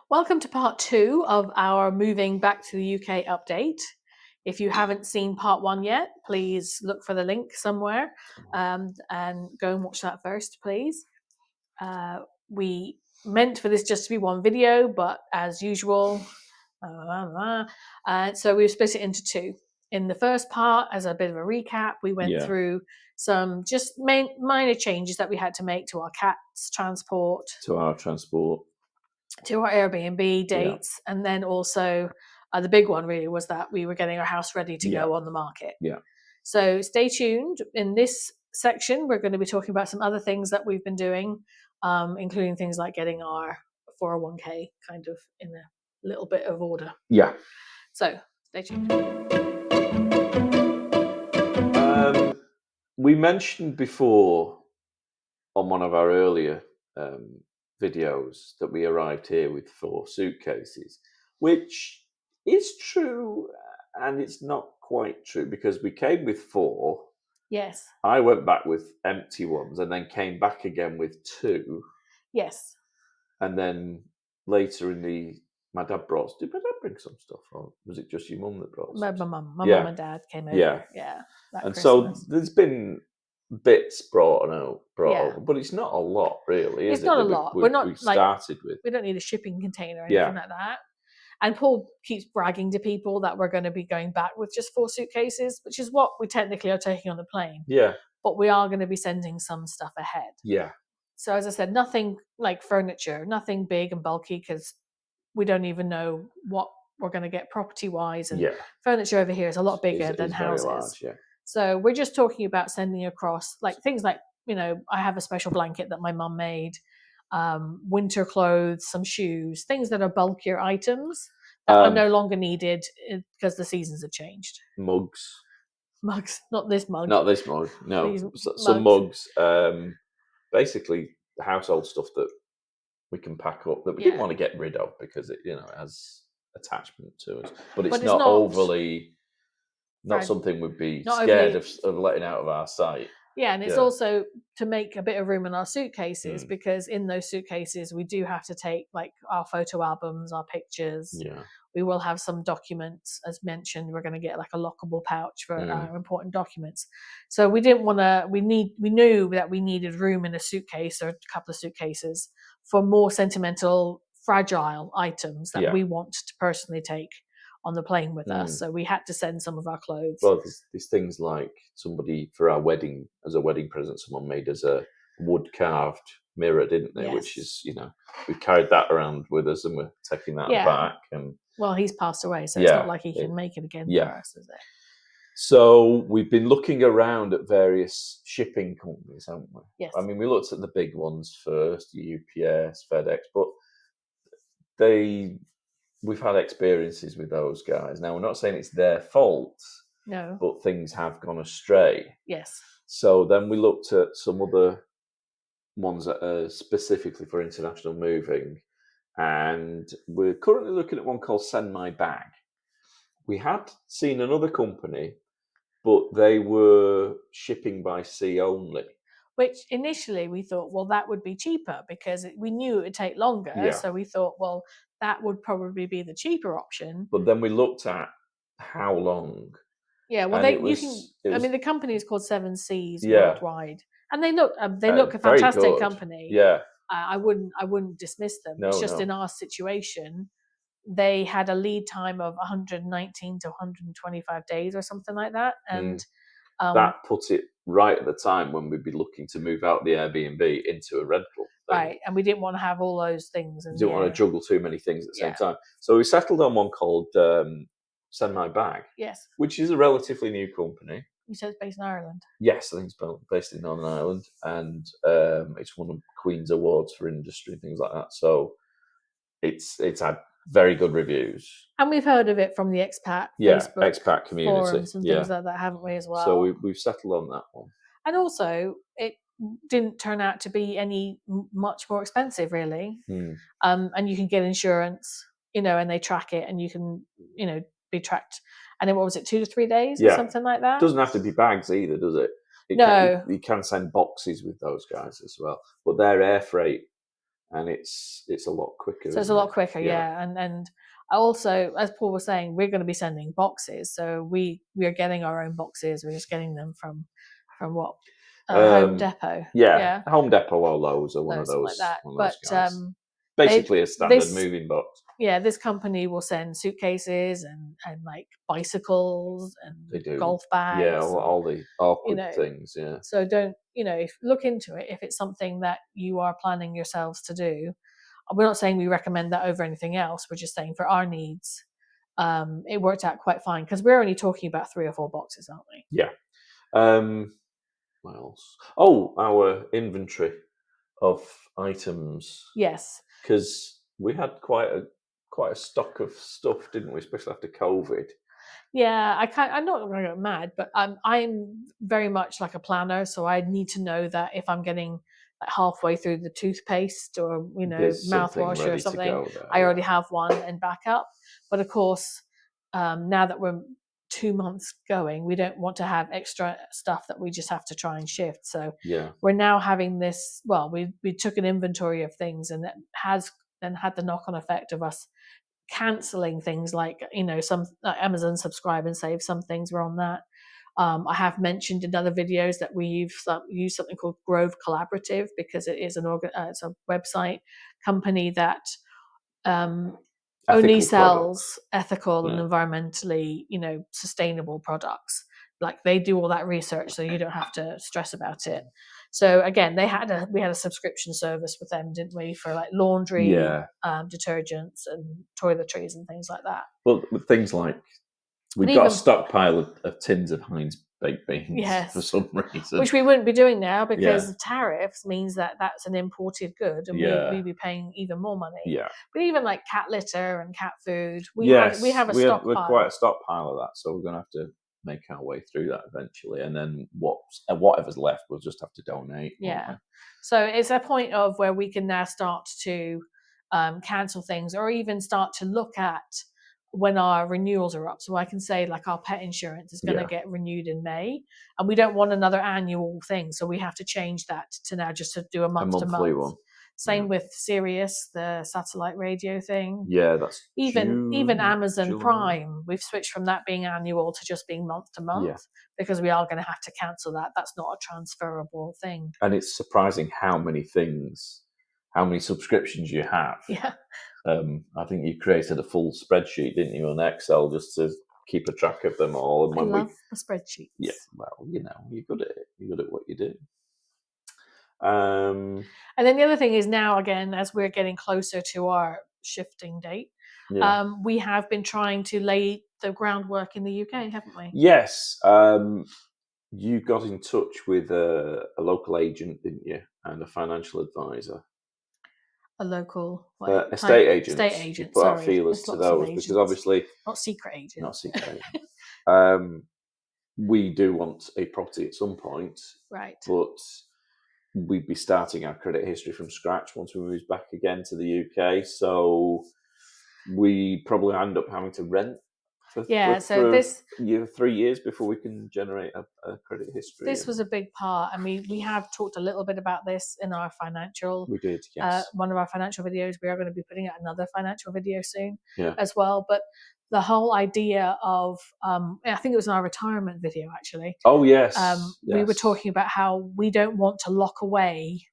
Welcome to part 2 of our moving back to the UK update. If you haven't seen part 1 yet, please look for the link somewhere and go and watch that first, please. We meant for this just to be one video, but as usual, so we've split it into two. In the first part, as a bit of a recap, we went through some just minor changes that we had to make to our cat's transport, to our Airbnb dates, and then also the big one really was that we were getting our house ready to go on the market. So stay tuned. In this section, we're going to be talking about some other things that we've been doing, including things like getting our 401k kind of in a little bit of order. So stay tuned. We mentioned before on one of our earlier videos that we arrived here with 4 suitcases, which is true and it's not quite true because we came with 4. Yes. I went back with empty ones and then came back again with 2. Yes. And then later my dad brought. Did my dad bring some stuff, or was it just your mum that brought? My mum and dad came over. Yeah. And Christmas. So there's been bits brought over, but it's not a lot, really. It's not a lot. We're not we started with. We don't need a shipping container or anything like that. And Paul keeps bragging to people that we're going to be going back with just 4 suitcases, which is what we technically are taking on the plane. But we are going to be sending some stuff ahead. So as I said, nothing like furniture, nothing big and bulky, because we don't even know what we're going to get property-wise. And furniture over here is a lot bigger than houses. Very large, So we're just talking about sending across like things like, I have a special blanket that my mum made, winter clothes, some shoes, things that are bulkier items that are no longer needed because the seasons have changed. Mugs, not this mug. No, please, some mugs. Basically, household stuff that we can pack up that we didn't want to get rid of because it, has attachment to us. But it's not overly, not something we'd be scared of letting out of our sight. Yeah, and it's also to make a bit of room in our suitcases because in those suitcases we do have to take like our photo albums, our pictures. We will have some documents, as mentioned. We're going to get like a lockable pouch for our important documents. So we didn't want to. We knew that we needed room in a suitcase or a couple of suitcases for more sentimental, fragile items that we want to personally take on the plane with us. So we had to send some of our clothes. Well, there's things like somebody for our wedding, as a wedding present, someone made us a wood carved mirror, didn't they? Which is, we carried that around with us and we're taking that back. And well, he's passed away, so it's not like he can make it again for us, is it? So we've been looking around at various shipping companies, haven't we? Yes. I mean, we looked at the big ones first, UPS, FedEx, but we've had experiences with those guys. Now, we're not saying it's their fault, but things have gone astray. Yes. So then we looked at some other ones that are specifically for international moving, and we're currently looking at one called Send My Bag. We had seen another company, but they were shipping by sea only. Which initially we thought, well, that would be cheaper because we knew it would take longer. So we thought, well, that would probably be the cheaper option. But then we looked at how long. Yeah, well, the company is called 7 Seas Worldwide, and they look a fantastic company. Yeah, I wouldn't dismiss them. It's just in our situation, they had a lead time of 119 to 125 days or something like that, and that puts it right at the time when we'd be looking to move out the Airbnb into a rental thing. Right, and we didn't want to have all those things. We didn't want to juggle too many things at the same time. So we settled on one called Send My Bag. Yes. Which is a relatively new company. You said it's based in Ireland. Yes, I think it's based in Northern Ireland, and it's won Queen's Awards for industry and things like that. So it's had very good reviews. And we've heard of it from the expat Facebook expat community forums and things like that, haven't we, as well? So we've settled on that one. And also, it didn't turn out to be any much more expensive, really. And you can get insurance, and they track it, and you can, be tracked. And then what was it, 2 to 3 days or something like that? It doesn't have to be bags either, does it? No. You can send boxes with those guys as well. But their air freight and it's a lot quicker. So it's a lot quicker, yeah. And also, as Paul was saying, we're going to be sending boxes, so we are getting our own boxes. We're just getting them from what Home Depot. Yeah, Home Depot or Lowe's or one of something those. like that. One of those But guys. Basically, a standard moving box. Yeah, this company will send suitcases and like bicycles and golf bags. Yeah, all the awkward things. Yeah. So don't look into it if it's something that you are planning yourselves to do. We're not saying we recommend that over anything else. We're just saying for our needs, it worked out quite fine because we're only talking about 3 or 4 boxes, aren't we? Yeah. What else? Oh, our inventory of items. Yes. Because we had quite a stock of stuff, didn't we? Especially after COVID. Yeah, I'm not going to go mad, but I'm very much like a planner, so I need to know that if I'm getting like halfway through the toothpaste or mouthwash or something, I already have one in backup. But of course, now that we're 2 months going, we don't want to have extra stuff that we just have to try and shift. So we're now having this. Well, we took an inventory of things, and it has then had the knock-on effect of us canceling things like some Amazon Subscribe and Save. Some things were on that. I have mentioned in other videos that we use something called Grove Collaborative because it is it's a website company that only sells ethical and environmentally sustainable products. Like they do all that research, so you don't have to stress about it. So again, we had a subscription service with them, didn't we, for like laundry, detergents, and toiletries and things like that. Well, with things like we've got a stockpile of tins of Heinz baked beans for some reason, which we wouldn't be doing now because the tariffs means that that's an imported good, and we'd be paying even more money. Yeah, but even like cat litter and cat food, we have a stockpile. We're quite a stockpile of that, so we're going to have to make our way through that eventually, and then whatever's left, we'll just have to donate. Yeah, so it's a point of where we can now start to cancel things, or even start to look at when our renewals are up. So I can say like our pet insurance is going to get renewed in May, and we don't want another annual thing, so we have to change that to now just to do a monthly one. Same with Sirius, the satellite radio thing. Yeah, that's even Amazon Prime. We've switched from that being annual to just being month to month because we are going to have to cancel that. That's not a transferable thing. And it's surprising how many subscriptions you have. Yeah. I think you created a full spreadsheet, didn't you, on Excel, just to keep a track of them all. And I love the spreadsheets. Yeah, well, you're good at it. You're good at what you do. And then the other thing is now, again, as we're getting closer to our shifting date, we have been trying to lay the groundwork in the UK, haven't we? Yes. You got in touch with a local agent, didn't you, and a financial advisor? A local estate agent. Estate agent. You put out feelers to those because obviously not secret agent. Not secret agent. We do want a property at some point, right? But we'd be starting our credit history from scratch once we move back again to the UK. So we probably end up having to rent for 3 years before we can generate a credit history. This was a big part. I mean, we have talked a little bit about this in our financial. We did, yes. One of our financial videos. We are going to be putting out another financial video soon as well. But the whole idea of, I think it was in our retirement video, actually. Oh, yes. We were talking about how we don't want to lock away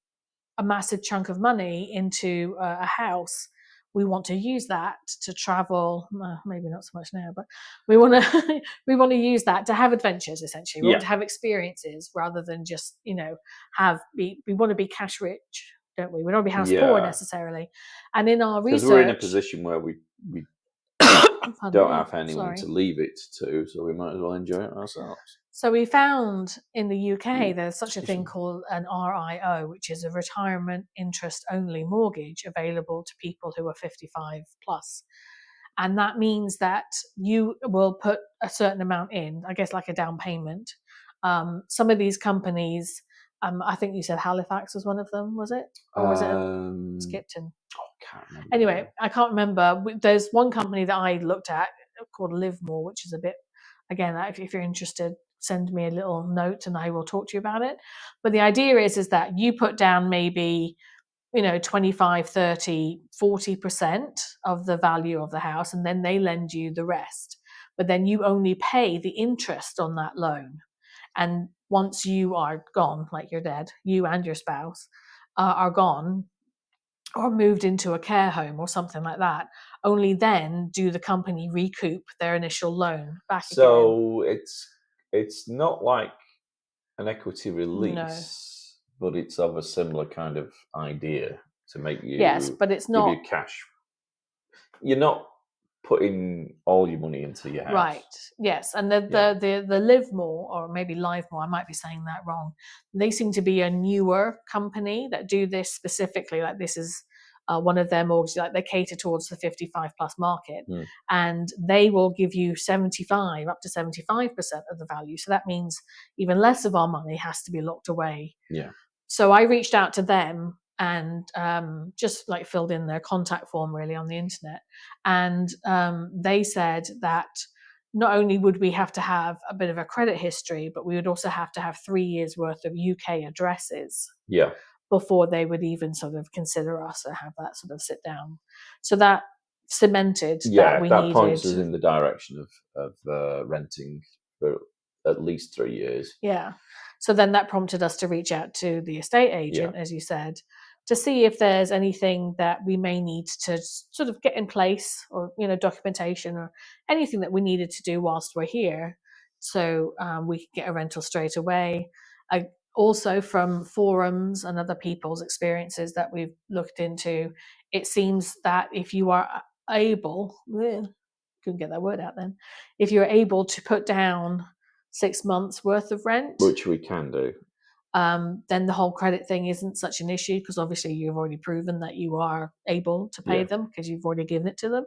a massive chunk of money into a house. We want to use that to travel. Maybe not so much now, but we want to use that to have adventures. Essentially, we want to have experiences rather than just we want to be cash rich, don't we? We don't want to be house poor necessarily. And in our research, because we're in a position where we don't have anyone to leave it to, so we might as well enjoy it ourselves. So we found in the UK there's such a thing called an RIO, which is a retirement interest only mortgage available to people who are 55 plus. And that means that you will put a certain amount in, I guess like a down payment. Some of these companies, I think you said Halifax was one of them, was it? Or was it Skipton? I can't remember. Anyway, I can't remember. There's one company that I looked at called Livemore, which is a bit, again, if you're interested, send me a little note and I will talk to you about it. But the idea is that you put down maybe 25, 30, 40% of the value of the house, and then they lend you the rest. But then you only pay the interest on that loan. And once you are gone, like you're dead, you and your spouse are gone or moved into a care home or something like that, only then do the company recoup their initial loan back again. So it's not like an equity release, but it's of a similar kind of idea to make you but it's give not you cash. You're not putting all your money into your house. Right. Yes. And the Live More, or maybe Live More, I might be saying that wrong. They seem to be a newer company that do this specifically. Like this is one of their mortgages. Like they cater towards the 55 plus market, and they will give you 75 up to 75% of the value. So that means even less of our money has to be locked away. Yeah. So I reached out to them and just like filled in their contact form really on the internet. And they said that not only would we have to have a bit of a credit history, but we would also have to have 3 years worth of UK addresses. Yeah. Before they would even sort of consider us or have that sort of sit down. So that cemented that we needed. Points us in the direction of renting for at least 3 years. Yeah. So then that prompted us to reach out to the estate agent, as you said, to see if there's anything that we may need to sort of get in place, or documentation or anything that we needed to do whilst we're here, so we could get a rental straight away. Also, from forums and other people's experiences that we've looked into, it seems that if you are able, couldn't get that word out then, if you're able to put down 6 months worth of rent, which we can do, then the whole credit thing isn't such an issue, because obviously you've already proven that you are able to pay them because you've already given it to them.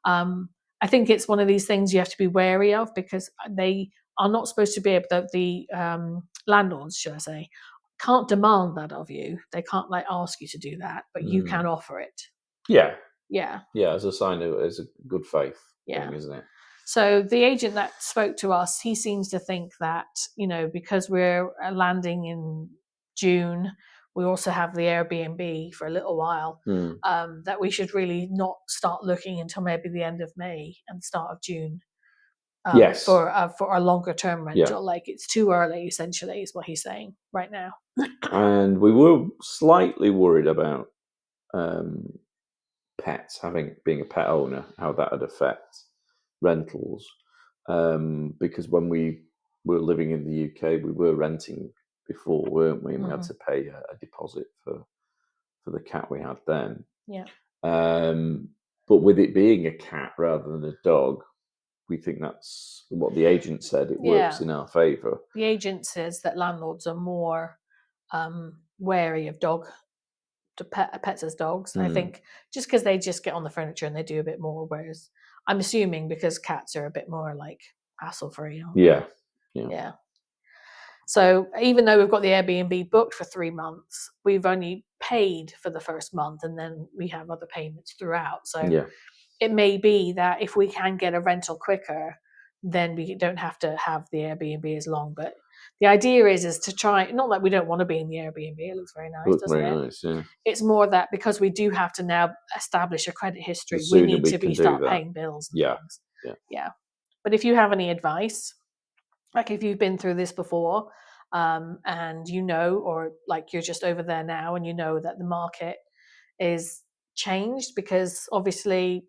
I think it's one of these things you have to be wary of, because they are not supposed to be able to, the landlords, should I say, can't demand that of you. They can't ask you to do that, but you can offer it. Yeah. Yeah. Yeah, as a sign of, as a good faith thing, isn't it? So the agent that spoke to us, he seems to think that, because we're landing in June, we also have the Airbnb for a little while, that we should really not start looking until maybe the end of May and start of June. For a longer term rental. Like it's too early, essentially, is what he's saying right now. And we were slightly worried about pets, being a pet owner, how that would affect rentals, because when we were living in the UK, we were renting before, weren't we? And we had to pay a deposit for the cat we had then. Yeah. But with it being a cat rather than a dog, we think that's what the agent said. It works in our favour. The agent says that landlords are more wary of pets as dogs. I think just because they just get on the furniture and they do a bit more, whereas I'm assuming because cats are a bit more like hassle free. Yeah. So even though we've got the Airbnb booked for 3 months, we've only paid for the first month, and then we have other payments throughout. So it may be that if we can get a rental quicker, then we don't have to have the Airbnb as long. But the idea is to try, not that we don't want to be in the Airbnb. It looks very nice, doesn't it? Nice, yeah. It's more that because we do have to now establish a credit history, we need to start paying bills and things. Yeah. But if you have any advice, like if you've been through this before, and or like you're just over there now and that the market is changed, because obviously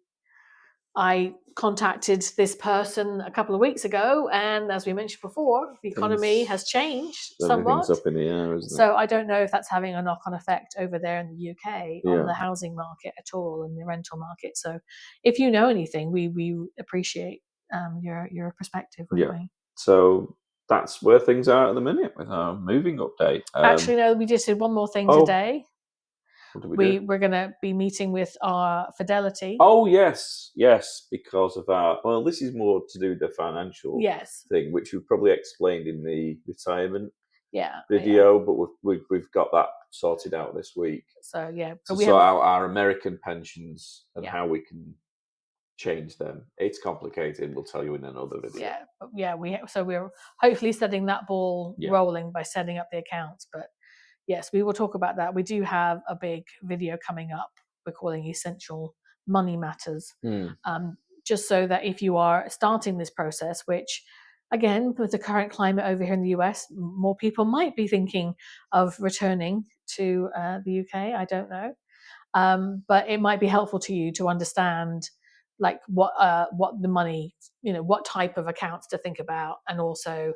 I contacted this person a couple of weeks ago, and as we mentioned before, the economy has changed somewhat. Everything's up in the air, isn't it? So I don't know if that's having a knock-on effect over there in the UK on the housing market at all, and the rental market. So if you know anything, we appreciate your perspective. So that's where things are at the minute with our moving update. Actually, no, we just did one more thing today. What did we do? We're going to be meeting with our Fidelity. Oh, yes, because of our... Well, this is more to do with the financial thing, which we've probably explained in the retirement video, but we've got that sorted out this week. So, to sort out our American pensions and how we can change them. It's complicated. We'll tell you in another video. We're hopefully setting that ball rolling by setting up the accounts. But yes, we will talk about that. We do have a big video coming up. We're calling Essential Money Matters. Just so that if you are starting this process, which again, with the current climate over here in the US, more people might be thinking of returning to the UK. I don't know. But it might be helpful to you to understand like what the money, what type of accounts to think about, and also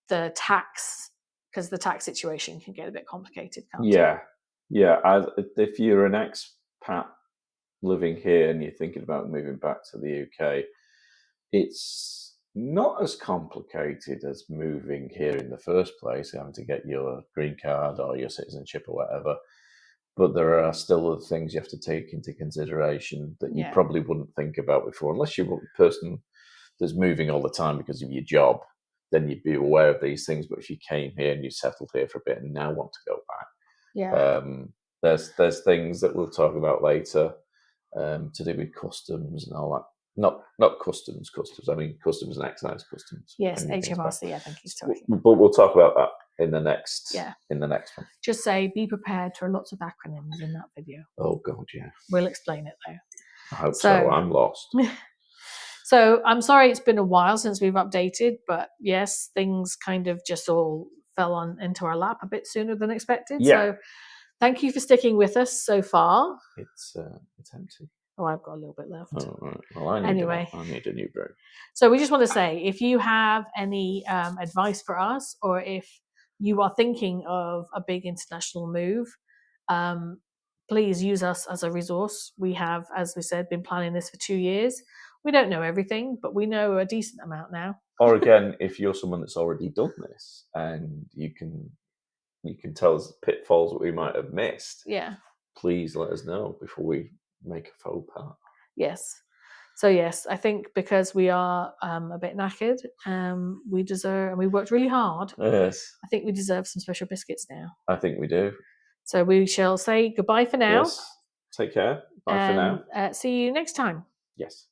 the tax, because the tax situation can get a bit complicated, can't it? Yeah. If you're an expat living here and you're thinking about moving back to the UK, it's not as complicated as moving here in the first place, having to get your green card or your citizenship or whatever. But there are still other things you have to take into consideration that you probably wouldn't think about before, unless you're a person that's moving all the time because of your job. Then you'd be aware of these things. But if you came here and you settled here for a bit and now want to go back, there's things that we'll talk about later to do with customs and all that. Not customs. I mean customs and excise customs. Yes, HMRC. I think he's talking. But we'll talk about that in the next one. Just say be prepared for lots of acronyms in that video. Oh God, yeah. We'll explain it though. I hope so. I'm lost. So I'm sorry it's been a while since we've updated, but yes, things kind of just all fell into our lap a bit sooner than expected. Yeah. So thank you for sticking with us so far. It's empty. Oh, I've got a little bit left. Oh, right. Well, I need a new brew. So we just want to say, if you have any advice for us, or if you are thinking of a big international move, please use us as a resource. We have, as we said, been planning this for 2 years. We don't know everything, but we know a decent amount now. Or again, if you're someone that's already done this and you can tell us pitfalls that we might have missed, please let us know before we make a faux pas. Yes. So yes, I think because we are a bit knackered, we worked really hard. Yes. I think we deserve some special biscuits now. I think we do. So we shall say goodbye for now. Yes. Take care. Bye for now. See you next time. Yes.